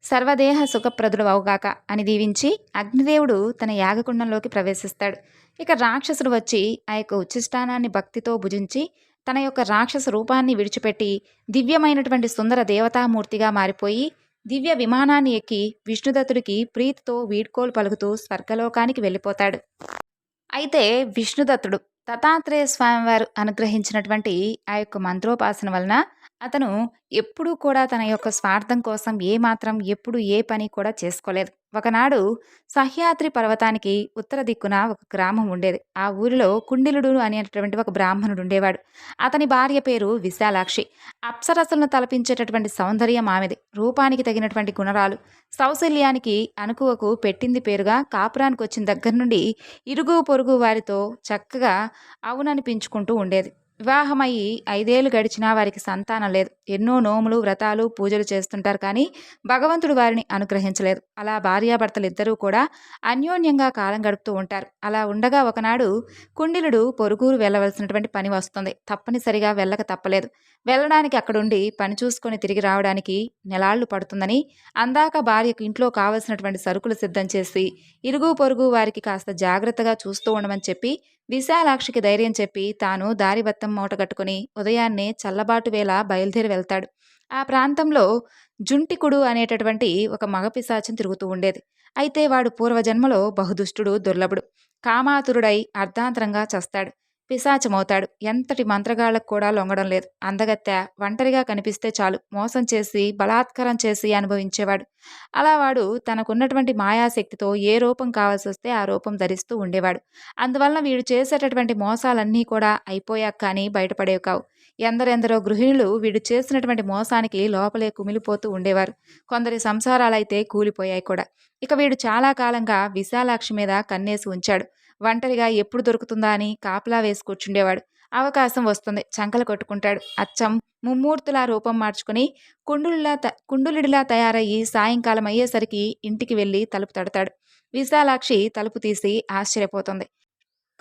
సర్వదేహ సుఖప్రదుడవవుగాక అని దీవించి అగ్నిదేవుడు తన యాగకుండంలోకి ప్రవేశిస్తాడు. ఇక రాక్షసుడు వచ్చి ఆ యొక్క ఉచ్చిష్టానాన్ని భక్తితో భుజించి తన యొక్క రాక్షస రూపాన్ని విడిచిపెట్టి దివ్యమైనటువంటి సుందర దేవతామూర్తిగా మారిపోయి దివ్య విమానాన్ని ఎక్కి విష్ణుదత్తుడికి ప్రీతితో వీడ్కోలు పలుకుతూ స్వర్గలోకానికి వెళ్ళిపోతాడు. అయితే విష్ణుదత్తుడు దత్తాత్రేయ స్వామివారు అనుగ్రహించినటువంటి ఆ యొక్క మంత్రోపాసన వలన అతను ఎప్పుడూ కూడా తన యొక్క స్వార్థం కోసం ఏమాత్రం ఎప్పుడు ఏ పని కూడా చేసుకోలేదు. ఒకనాడు సహ్యాద్రి పర్వతానికి ఉత్తర దిక్కున ఒక గ్రామం ఉండేది. ఆ ఊరిలో కుండిలుడు అనేటటువంటి ఒక బ్రాహ్మణుడు ఉండేవాడు. అతని భార్య పేరు విశాలాక్షి. అప్సరసలను తలపించేటటువంటి సౌందర్యం ఆమెది. రూపానికి తగినటువంటి గుణరాలు. సౌశల్యానికి అణకువకు పెట్టింది పేరుగా కాపురానికొచ్చిన దగ్గర నుండి ఇరుగు పొరుగు వారితో చక్కగా అవుననిపించుకుంటూ ఉండేది. వివాహమయ్యి 5 ఏళ్లు గడిచినా వారికి సంతానం లేదు. ఎన్నో నోములు, వ్రతాలు, పూజలు చేస్తుంటారు కానీ భగవంతుడు వారిని అనుగ్రహించలేదు. అలా భార్యాభర్తలిద్దరూ కూడా అన్యోన్యంగా కాలం గడుపుతూ ఉంటారు. అలా ఉండగా ఒకనాడు కుండిలుడు పొరుగురు వెళ్ళవలసినటువంటి పని వస్తుంది. తప్పనిసరిగా వెళ్ళక తప్పలేదు. వెళ్ళడానికి అక్కడుండి పని చూసుకొని తిరిగి రావడానికి నెలాళ్లు పడుతుందని, అందాక భార్యకు ఇంట్లో కావలసినటువంటి సరుకులు సిద్ధం చేసి ఇరుగు పొరుగు వారికి కాస్త జాగ్రత్తగా చూస్తూ ఉండమని చెప్పి విశాలాక్షికి ధైర్యం చెప్పి తాను దారిబత్తం మూటగట్టుకుని ఉదయాన్నే చల్లబాటు వేళ బయలుదేరి వెళ్తాడు. ఆ ప్రాంతంలో జుంటికుడు అనేటటువంటి ఒక మగ పిశాచం తిరుగుతూ ఉండేది. అయితే వాడు పూర్వజన్మలో బహుదుష్టుడు, దుర్లభుడు. కామాతురుడై అర్ధాంతరంగా చస్తాడు. పిశాచమవుతాడు. ఎంతటి మంత్రగాళ్లకు కూడా లొంగడం లేదు. అందగత్తె ఒంటరిగా కనిపిస్తే చాలు మోసం చేసి బలాత్కారం చేసి అనుభవించేవాడు. అలా వాడు తనకున్నటువంటి మాయాశక్తితో ఏ రూపం కావాల్సి వస్తే ఆ రూపం ధరిస్తూ ఉండేవాడు. అందువలన వీడు చేసేటటువంటి మోసాలన్నీ కూడా అయిపోయాక కానీ బయటపడేవి కావు. ఎందరెందరో గృహిణులు వీడు చేసినటువంటి మోసానికి లోపలే కుమిలిపోతూ ఉండేవారు. కొందరి సంసారాలైతే కూలిపోయాయి కూడా. ఇక వీడు చాలా కాలంగా విశాలాక్షి మీద కన్నేసి ఉంచాడు. ఒంటరిగా ఎప్పుడు దొరుకుతుందా అని కాపలా వేసి కూర్చుండేవాడు. అవకాశం వస్తుంది చంకలు కొట్టుకుంటాడు. అచ్చం ముమ్మూర్తులా రూపం మార్చుకుని కుండులిడిలా తయారయ్యి సాయంకాలం అయ్యేసరికి ఇంటికి వెళ్ళి తలుపు తడతాడు. విశాలాక్షి తలుపు తీసి ఆశ్చర్యపోతుంది.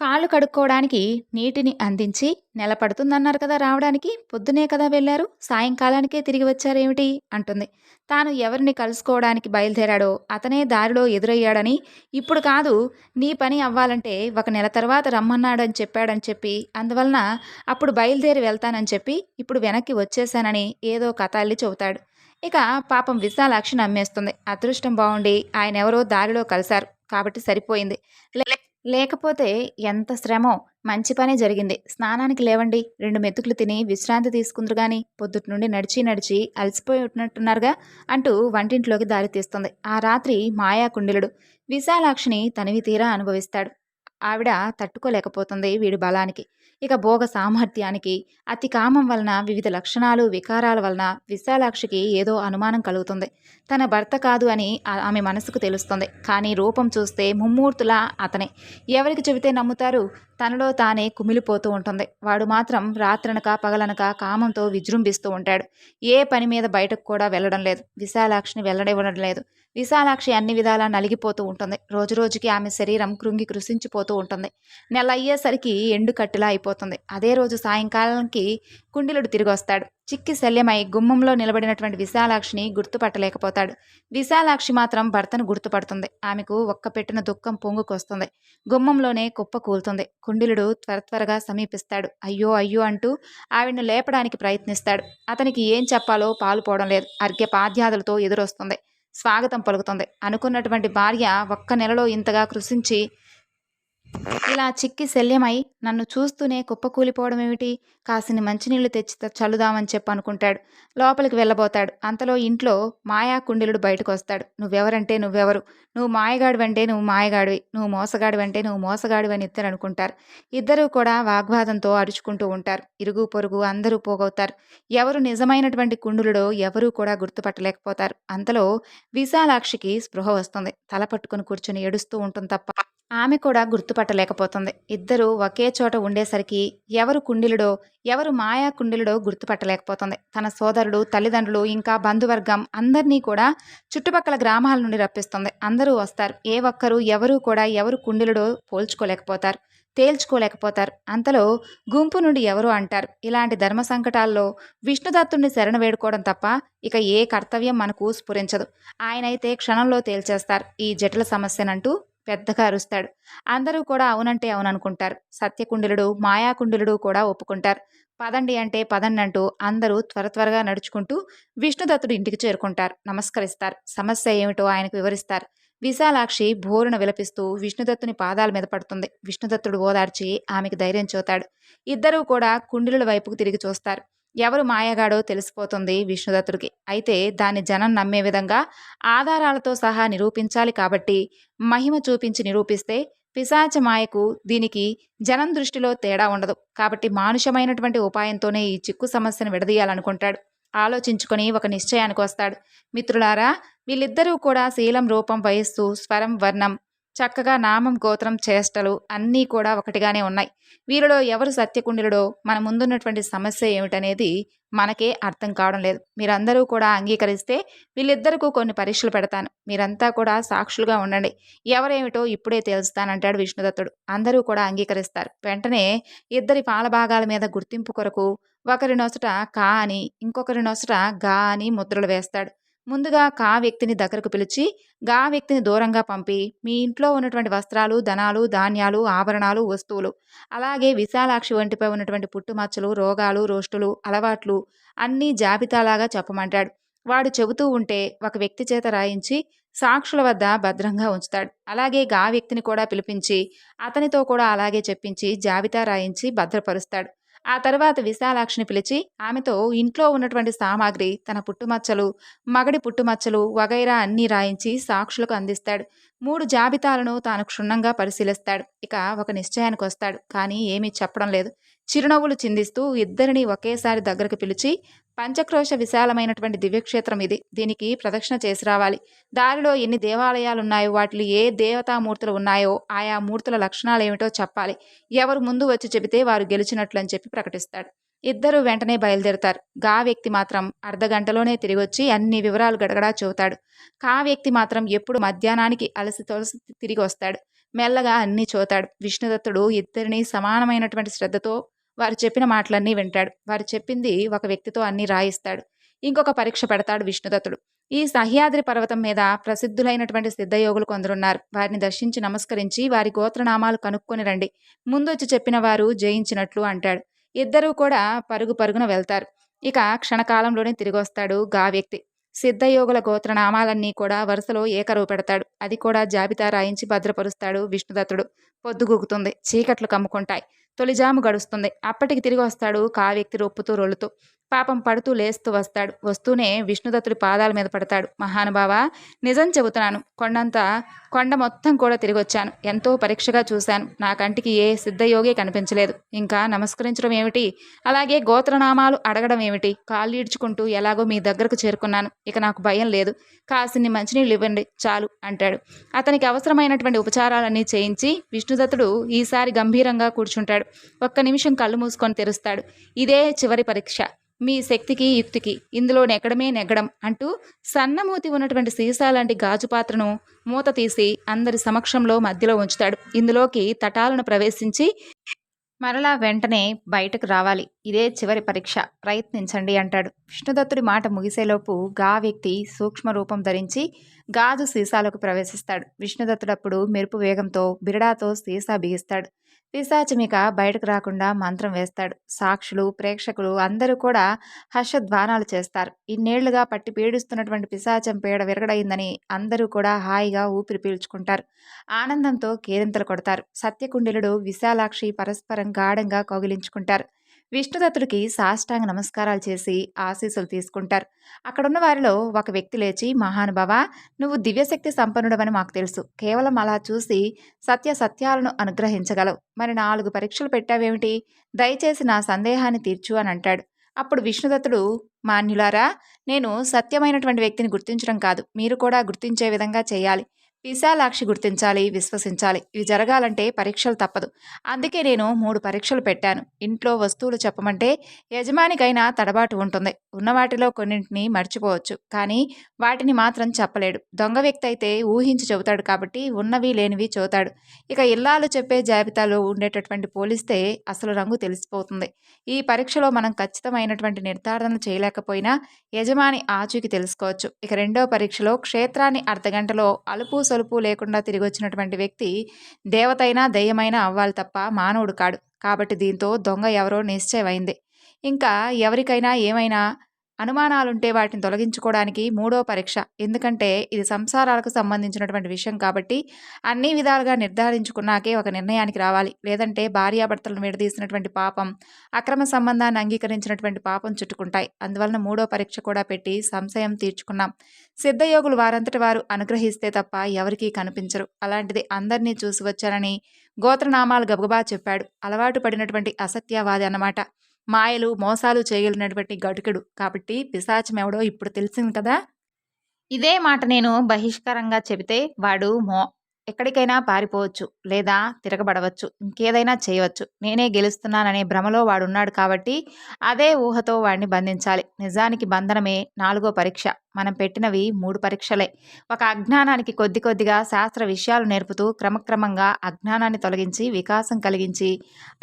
కాళ్ళు కడుక్కోవడానికి నీటిని అందించి నెల పడుతుందన్నారు కదా రావడానికి, పొద్దునే కదా వెళ్ళారు, సాయంకాలానికే తిరిగి వచ్చారేమిటి అంటుంది. తాను ఎవరిని కలుసుకోవడానికి బయలుదేరాడో అతనే దారిలో ఎదురయ్యాడని, ఇప్పుడు కాదు నీ పని అవ్వాలంటే ఒక నెల తర్వాత రమ్మన్నాడని చెప్పాడని చెప్పి, అందువలన అప్పుడు బయలుదేరి వెళ్తానని చెప్పి ఇప్పుడు వెనక్కి వచ్చేశానని ఏదో కథ అల్లి చెబుతాడు. ఇక పాపం విశాలాక్షి నమ్మేస్తుంది. అదృష్టం బాగుండి ఆయన ఎవరో దారిలో కలిశారు కాబట్టి సరిపోయింది. లేకపోతే ఎంత శ్రమో, మంచి పనే జరిగింది. స్నానానికి లేవండి, 2 మెతుకులు తిని విశ్రాంతి తీసుకుందరు గాని, పొద్దుటి నుండి నడిచి నడిచి అలసిపోయి ఉంటున్నట్టున్నారుగా అంటూ వంటింట్లోకి దారి తీస్తుంది. ఆ రాత్రి మాయా కుండిలుడు విశాలాక్షిని తనివి తీరా అనుభవిస్తాడు. ఆవిడ తట్టుకోలేకపోతుంది వీడి బలానికి. ఇక భోగ సామర్థ్యానికి, అతి కామం వలన, వివిధ లక్షణాలు వికారాల వలన విశాలాక్షికి ఏదో అనుమానం కలుగుతుంది. తన భర్త కాదు అని ఆమె మనసుకు తెలుస్తుంది. కానీ రూపం చూస్తే ముమ్మూర్తులా అతనే. ఎవరికి చెబితే నమ్ముతారు? తనలో తానే కుమిలిపోతూ ఉంటుంది. వాడు మాత్రం రాత్రనక పగలనక కామంతో విజృంభిస్తూ ఉంటాడు. ఏ పని మీద బయటకు కూడా వెళ్ళడం లేదు. విశాలాక్షిని వెళ్ళనివ్వడం లేదు. విశాలాక్షి అన్ని విధాలా నలిగిపోతూ ఉంటుంది. రోజురోజుకి ఆమె శరీరం కృంగి కృషించిపోతూ ఉంటుంది. నెల అయ్యేసరికి ఎండు కట్టిలా అయిపోతుంది. అదే రోజు సాయంకాలానికి కుండిలుడు తిరిగి వస్తాడు. చిక్కి శల్యమై గుమ్మంలో నిలబడినటువంటి విశాలాక్షిని గుర్తుపట్టలేకపోతాడు. విశాలాక్షి మాత్రం భర్తను గుర్తుపడుతుంది. ఆమెకు ఒక్కపెట్టిన దుఃఖం పొంగుకొస్తుంది. గుమ్మంలోనే కుప్ప కూలుతుంది. కుండిలుడు త్వరగా సమీపిస్తాడు. అయ్యో అయ్యో అంటూ ఆవిడ్ని లేపడానికి ప్రయత్నిస్తాడు. అతనికి ఏం చెప్పాలో పాలుపోవడం లేదు. అర్ఘ్యపాద్యాదులతో ఎదురొస్తుంది. స్వాగతం పలుకుతుంది. అనుకున్నటువంటి భార్య ఒక్క నెలలో ఇంతగా కృషించి ఇలా చిక్కి శల్యమై నన్ను చూస్తూనే కుప్పకూలిపోవడం ఏమిటి? కాసిని మంచినీళ్లు తెచ్చి చల్లుదామని చెప్పి అనుకుంటాడు. లోపలికి వెళ్ళబోతాడు. అంతలో ఇంట్లో మాయా కుండిలుడు బయటకు వస్తాడు. నువ్వెవరంటే నువ్వెవరు? నువ్వు మాయగాడివంటే నువ్వు మాయగాడివి, నువ్వు మోసగాడివంటే నువ్వు మోసగాడివి అని ఇద్దరు అనుకుంటారు. ఇద్దరూ కూడా వాగ్వాదంతో అరుచుకుంటూ ఉంటారు. ఇరుగు పొరుగు అందరూ పోగవుతారు. ఎవరు నిజమైనటువంటి కుండులుడో ఎవరూ కూడా గుర్తుపట్టలేకపోతారు. అంతలో విశాలాక్షికి స్పృహ వస్తుంది. తల పట్టుకుని కూర్చుని ఏడుస్తూ ఉంటుంది తప్ప ఆమె కూడా గుర్తుపట్టలేకపోతుంది. ఇద్దరూ ఒకే చోట ఉండేసరికి ఎవరు కుండిలుడో ఎవరు మాయా కుండిలుడో గుర్తుపట్టలేకపోతుంది. తన సోదరుడు, తల్లిదండ్రులు, ఇంకా బంధువర్గం అందరినీ కూడా చుట్టుపక్కల గ్రామాల నుండి రప్పిస్తుంది. అందరూ వస్తారు. ఏ ఒక్కరు ఎవరూ కూడా ఎవరు కుండిలుడో పోల్చుకోలేకపోతారు, తేల్చుకోలేకపోతారు. అంతలో గుంపు నుండి ఎవరో అంటారు, ఇలాంటి ధర్మ సంకటాల్లో విష్ణుదత్తుణ్ణి శరణ వేడుకోవడం తప్ప ఇక ఏ కర్తవ్యం మనకు స్ఫురించదు. ఆయనైతే క్షణంలో తేల్చేస్తారు ఈ జటిల సమస్యనంటూ పెద్దగా అరుస్తాడు. అందరూ కూడా అవునంటే అవుననుకుంటారు. సత్యకుండిలుడు, మాయాకుండిలుడు కూడా ఒప్పుకుంటారు. పదండి అంటే పదండి అంటూ అందరూ త్వరగా నడుచుకుంటూ విష్ణుదత్తుడు ఇంటికి చేరుకుంటారు. నమస్కరిస్తారు. సమస్య ఏమిటో ఆయనకు వివరిస్తారు. విశాలాక్షి భోరున విలపిస్తూ విష్ణుదత్తుని పాదాల మీద పడుతుంది. విష్ణుదత్తుడు ఓదార్చి ఆమెకు ధైర్యం చూతాడు. ఇద్దరూ కూడా కుండిలుల వైపుకు తిరిగి చూస్తారు. ఎవరు మాయగాడో తెలిసిపోతుంది విష్ణుదత్తుడికి. అయితే దాన్ని జనం నమ్మే విధంగా ఆధారాలతో సహా నిరూపించాలి కాబట్టి మహిమ చూపించి నిరూపిస్తే పిశాచ మాయకు దీనికి జనం దృష్టిలో తేడా ఉండదు. కాబట్టి మానుషమైనటువంటి ఉపాయంతోనే ఈ చిక్కు సమస్యను విడదీయాలనుకుంటాడు. ఆలోచించుకొని ఒక నిశ్చయానికి వస్తాడు. మిత్రులారా, వీళ్ళిద్దరూ కూడా శీలం, రూపం, వయస్సు, స్వరం, వర్ణం, చక్కగా నామం, గోత్రం, చేష్టలు అన్నీ కూడా ఒకటిగానే ఉన్నాయి. వీరిలో ఎవరు సత్యకుండిలుడో మన ముందున్నటువంటి సమస్య ఏమిటనేది మనకే అర్థం కావడం లేదు. మీరందరూ కూడా అంగీకరిస్తే వీళ్ళిద్దరికీ కొన్ని పరీక్షలు పెడతాను. మీరంతా కూడా సాక్షులుగా ఉండండి. ఎవరేమిటో ఇప్పుడే తెలుస్తానంటాడు విష్ణుదత్తుడు. అందరూ కూడా అంగీకరిస్తారు. వెంటనే ఇద్దరి పాలభాగాల మీద గుర్తింపు కొరకు ఒకరి నొసట కా అని, ఇంకొకరి నొసట గా అని ముద్రలు వేస్తాడు. ముందుగా కా వ్యక్తిని దగ్గరకు పిలిచి గా వ్యక్తిని దూరంగా పంపి మీ ఇంట్లో ఉన్నటువంటి వస్త్రాలు, ధనాలు, ధాన్యాలు, ఆభరణాలు, వస్తువులు, అలాగే విశాలాక్షి వంటిపై ఉన్నటువంటి పుట్టుమచ్చలు, రోగాలు, రోష్టులు, అలవాట్లు అన్నీ జాబితాలాగా చెప్పమంటాడు. వాడు చెబుతూ ఉంటే ఒక వ్యక్తి చేత రాయించి సాక్షుల వద్ద భద్రంగా ఉంచుతాడు. అలాగే గా వ్యక్తిని కూడా పిలిపించి అతనితో కూడా అలాగే చెప్పించి జాబితా రాయించి భద్రపరుస్తాడు. ఆ తర్వాత విశాలాక్షిని పిలిచి ఆమెతో ఇంట్లో ఉన్నటువంటి సామాగ్రి, తన పుట్టుమచ్చలు, మగడి పుట్టుమచ్చలు వగైరా అన్నీ రాయించి సాక్షులకు అందిస్తాడు. 3 జాబితాలను తాను క్షుణ్ణంగా పరిశీలిస్తాడు. ఇక ఒక నిశ్చయానికి వస్తాడు. కానీ ఏమీ చెప్పడం లేదు. చిరునవ్వులు చిందిస్తూ ఇద్దరిని ఒకేసారి దగ్గరకు పిలిచి పంచక్రోశ విశాలమైనటువంటి దివ్యక్షేత్రం ఇది. దీనికి ప్రదక్షిణ చేసి రావాలి. దారిలో ఎన్ని దేవాలయాలున్నాయో, వాటిలో ఏ దేవతామూర్తులు ఉన్నాయో ఆయా మూర్తుల లక్షణాలేమిటో చెప్పాలి. ఎవరు ముందు వచ్చి చెబితే వారు గెలిచినట్లు అని చెప్పి ప్రకటిస్తాడు. ఇద్దరూ వెంటనే బయలుదేరుతారు. గా వ్యక్తి మాత్రం అర్ధగంటలోనే తిరిగొచ్చి అన్ని వివరాలు గడగడా చెబుతాడు. కా వ్యక్తి మాత్రం ఎప్పుడు మధ్యాహ్నానికి అలసి తొలసి తిరిగి వస్తాడు. మెల్లగా అన్నీ చూతాడు. విష్ణుదత్తుడు ఇద్దరిని సమానమైనటువంటి శ్రద్ధతో వారు చెప్పిన మాటలన్నీ వింటాడు. వారు చెప్పింది ఒక వ్యక్తితో అన్నీ రాయిస్తాడు. ఇంకొక పరీక్ష పెడతాడు విష్ణుదత్తుడు. ఈ సహ్యాద్రి పర్వతం మీద ప్రసిద్ధులైనటువంటి సిద్ధయోగులు కొందరున్నారు. వారిని దర్శించి నమస్కరించి వారి గోత్రనామాలు కనుక్కొని రండి. ముందొచ్చి చెప్పిన వారు జయించినట్లు అంటాడు. ఇద్దరూ కూడా పరుగు పరుగున వెళ్తారు. ఇక క్షణకాలంలోనే తిరిగొస్తాడు గా వ్యక్తి. సిద్ధయోగుల గోత్రనామాలన్నీ కూడా వరుసలో ఏకరువు పెడతాడు. అది కూడా జాబితా రాయించి భద్రపరుస్తాడు విష్ణుదత్తుడు. పొద్దుగూకుతుంది. చీకట్లు కమ్ముకుంటాయి. తొలిజాము గడుస్తుంది. అప్పటికి తిరిగి వస్తాడు కా వ్యక్తి రొప్పుతూ రొల్లుతూ. పాపం పడుతూ లేస్తూ వస్తాడు. వస్తూనే విష్ణుదత్తుడి పాదాల మీద పడతాడు. మహానుభావా, నిజం చెబుతున్నాను. కొండ మొత్తం కూడా తిరిగొచ్చాను. ఎంతో పరీక్షగా చూశాను. నా కంటికి ఏ సిద్ధయోగి కనిపించలేదు. ఇంకా నమస్కరించడం ఏమిటి, అలాగే గోత్రనామాలు అడగడం ఏమిటి, కాళ్ళు ఈడ్చుకుంటూ ఎలాగో మీ దగ్గరకు చేరుకున్నాను. ఇక నాకు భయం లేదు. కాసిన్ని మంచినీళ్ళు ఇవ్వండి చాలు అంటాడు. అతనికి అవసరమైనటువంటి ఉపచారాలన్నీ చేయించి విష్ణుదత్తుడు ఈసారి గంభీరంగా కూర్చుంటాడు. ఒక్క నిమిషం కళ్ళు మూసుకొని తెరుస్తాడు. ఇదే చివరి పరీక్ష. మీ శక్తికి, యుక్తికి ఇందులో నెగ్గడమే నెగ్గడం అంటూ సన్నమూతి ఉన్నటువంటి సీసా లాంటి గాజు పాత్రను మూత తీసి అందరి సమక్షంలో మధ్యలో ఉంచుతాడు. ఇందులోకి తటాలను ప్రవేశించి మరలా వెంటనే బయటకు రావాలి. ఇదే చివరి పరీక్ష, ప్రయత్నించండి అంటాడు. విష్ణుదత్తుడి మాట ముగిసేలోపు గా వ్యక్తి సూక్ష్మ రూపం ధరించి గాజు సీసాలోకి ప్రవేశిస్తాడు. విష్ణుదత్తుడప్పుడు మెరుపు వేగంతో బిరడాతో సీసా బిగిస్తాడు. పిశాచమిక బయటకు రాకుండా మంత్రం వేస్తాడు. సాక్షులు, ప్రేక్షకులు అందరూ కూడా హర్షధ్వానాలు చేస్తారు. ఇన్నేళ్లుగా పట్టి పీడిస్తున్నటువంటి పిశాచం పీడ విరగడయిందని అందరూ కూడా హాయిగా ఊపిరి పీల్చుకుంటారు. ఆనందంతో కేరింతలు కొడతారు. సత్యకుండిలుడు, విశాలాక్షి పరస్పరం గాఢంగా కౌగిలించుకుంటారు. విష్ణుదత్తుడికి సాష్టాంగ నమస్కారాలు చేసి ఆశీస్సులు తీసుకుంటారు. అక్కడున్న వారిలో ఒక వ్యక్తి లేచి, మహానుభావా, నువ్వు దివ్యశక్తి సంపన్నుడవని మాకు తెలుసు. కేవలం అలా చూసి సత్యాలను అనుగ్రహించగలవు. మరి 4 పరీక్షలు పెట్టావేమిటి? దయచేసి నా సందేహాన్ని తీర్చు అని అంటాడు. అప్పుడు విష్ణుదత్తుడు, మాన్యులారా, నేను సత్యమైనటువంటి వ్యక్తిని గుర్తించడం కాదు, మీరు కూడా గుర్తించే విధంగా చేయాలి. విశాలాక్షి గుర్తించాలి, విశ్వసించాలి. ఇవి జరగాలంటే పరీక్షలు తప్పదు. అందుకే నేను 3 పరీక్షలు పెట్టాను. ఇంట్లో వస్తువులు చెప్పమంటే యజమానికైనా తడబాటు ఉంటుంది. ఉన్న వాటిలో కొన్నింటిని మర్చిపోవచ్చు, కానీ వాటిని మాత్రం చెప్పలేడు. దొంగ వ్యక్తి అయితే ఊహించి చెబుతాడు కాబట్టి ఉన్నవి లేనివి చెబుతాడు. ఇక ఇల్లాలు చెప్పే జాబితాలో ఉండేటటువంటి పోలిస్తే అసలు రంగు తెలిసిపోతుంది. ఈ పరీక్షలో మనం ఖచ్చితమైనటువంటి నిర్ధారణ చేయలేకపోయినా యజమాని ఆచూకి తెలుసుకోవచ్చు. ఇక రెండో పరీక్షలో క్షేత్రాన్ని అర్ధగంటలో అలుపు సొలుపు లేకుండా తిరిగి వచ్చినటువంటి వ్యక్తి దేవతైనా దెయ్యమైనా అవ్వాలి తప్ప మానవుడు కాడు. కాబట్టి దీంతో దొంగ ఎవరో నిశ్చయమైంది. ఇంకా ఎవరికైనా ఏమైనా అనుమానాలుంటే వాటిని తొలగించుకోవడానికి మూడో పరీక్ష. ఎందుకంటే ఇది సంసారాలకు సంబంధించినటువంటి విషయం కాబట్టి అన్ని విధాలుగా నిర్ధారించుకున్నాకే ఒక నిర్ణయానికి రావాలి. లేదంటే భార్యాభర్తలను విడదీసినటువంటి పాపం, అక్రమ సంబంధాన్ని అంగీకరించినటువంటి పాపం చుట్టుకుంటాయి. అందువలన మూడో పరీక్ష కూడా పెట్టి సంశయం తీర్చుకున్నాం. సిద్ధయోగులు వారంతట వారు అనుగ్రహిస్తే తప్ప ఎవరికీ కనిపించరు. అలాంటిది అందరినీ చూసి వచ్చానని గోత్రనామాలు గబగబా చెప్పాడు. అలవాటు పడినటువంటి అసత్యవాది అన్నమాట. మాయలు మోసాలు చేయగలిగినటువంటి గటుకుడు కాబట్టి పిశాచం ఎవడో ఇప్పుడు తెలిసింది కదా. ఇదే మాట నేను బహిష్కరంగా చెబితే వాడు ఎక్కడికైనా పారిపోవచ్చు, లేదా తిరగబడవచ్చు, ఇంకేదైనా చేయవచ్చు. నేనే గెలుస్తున్నాననే భ్రమలో వాడున్నాడు కాబట్టి అదే ఊహతో వాడిని బంధించాలి. నిజానికి బంధనమే 4వ పరీక్ష. మనం పెట్టినవి 3 పరీక్షలే. ఒక అజ్ఞానానికి కొద్ది కొద్దిగా శాస్త్ర విషయాలు నేర్పుతూ క్రమక్రమంగా అజ్ఞానాన్ని తొలగించి వికాసం కలిగించి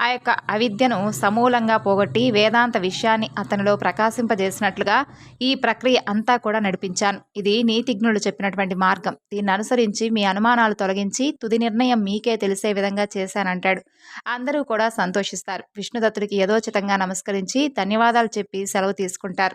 ఆ యొక్క అవిద్యను సమూలంగా పోగొట్టి వేదాంత విషయాన్ని అతనిలో ప్రకాశింపజేసినట్లుగా ఈ ప్రక్రియ అంతా కూడా నడిపించాను. ఇది నీతిజ్ఞులు చెప్పినటువంటి మార్గం. దీన్ని అనుసరించి మీ అనుమానాలు తొలగించి తుది నిర్ణయం మీకే తెలిసే విధంగా చేశానంటాడు. అందరూ కూడా సంతోషిస్తారు. విష్ణుదత్తుడికి యథోచితంగా నమస్కరించి ధన్యవాదాలు చెప్పి సెలవు తీసుకుంటారు.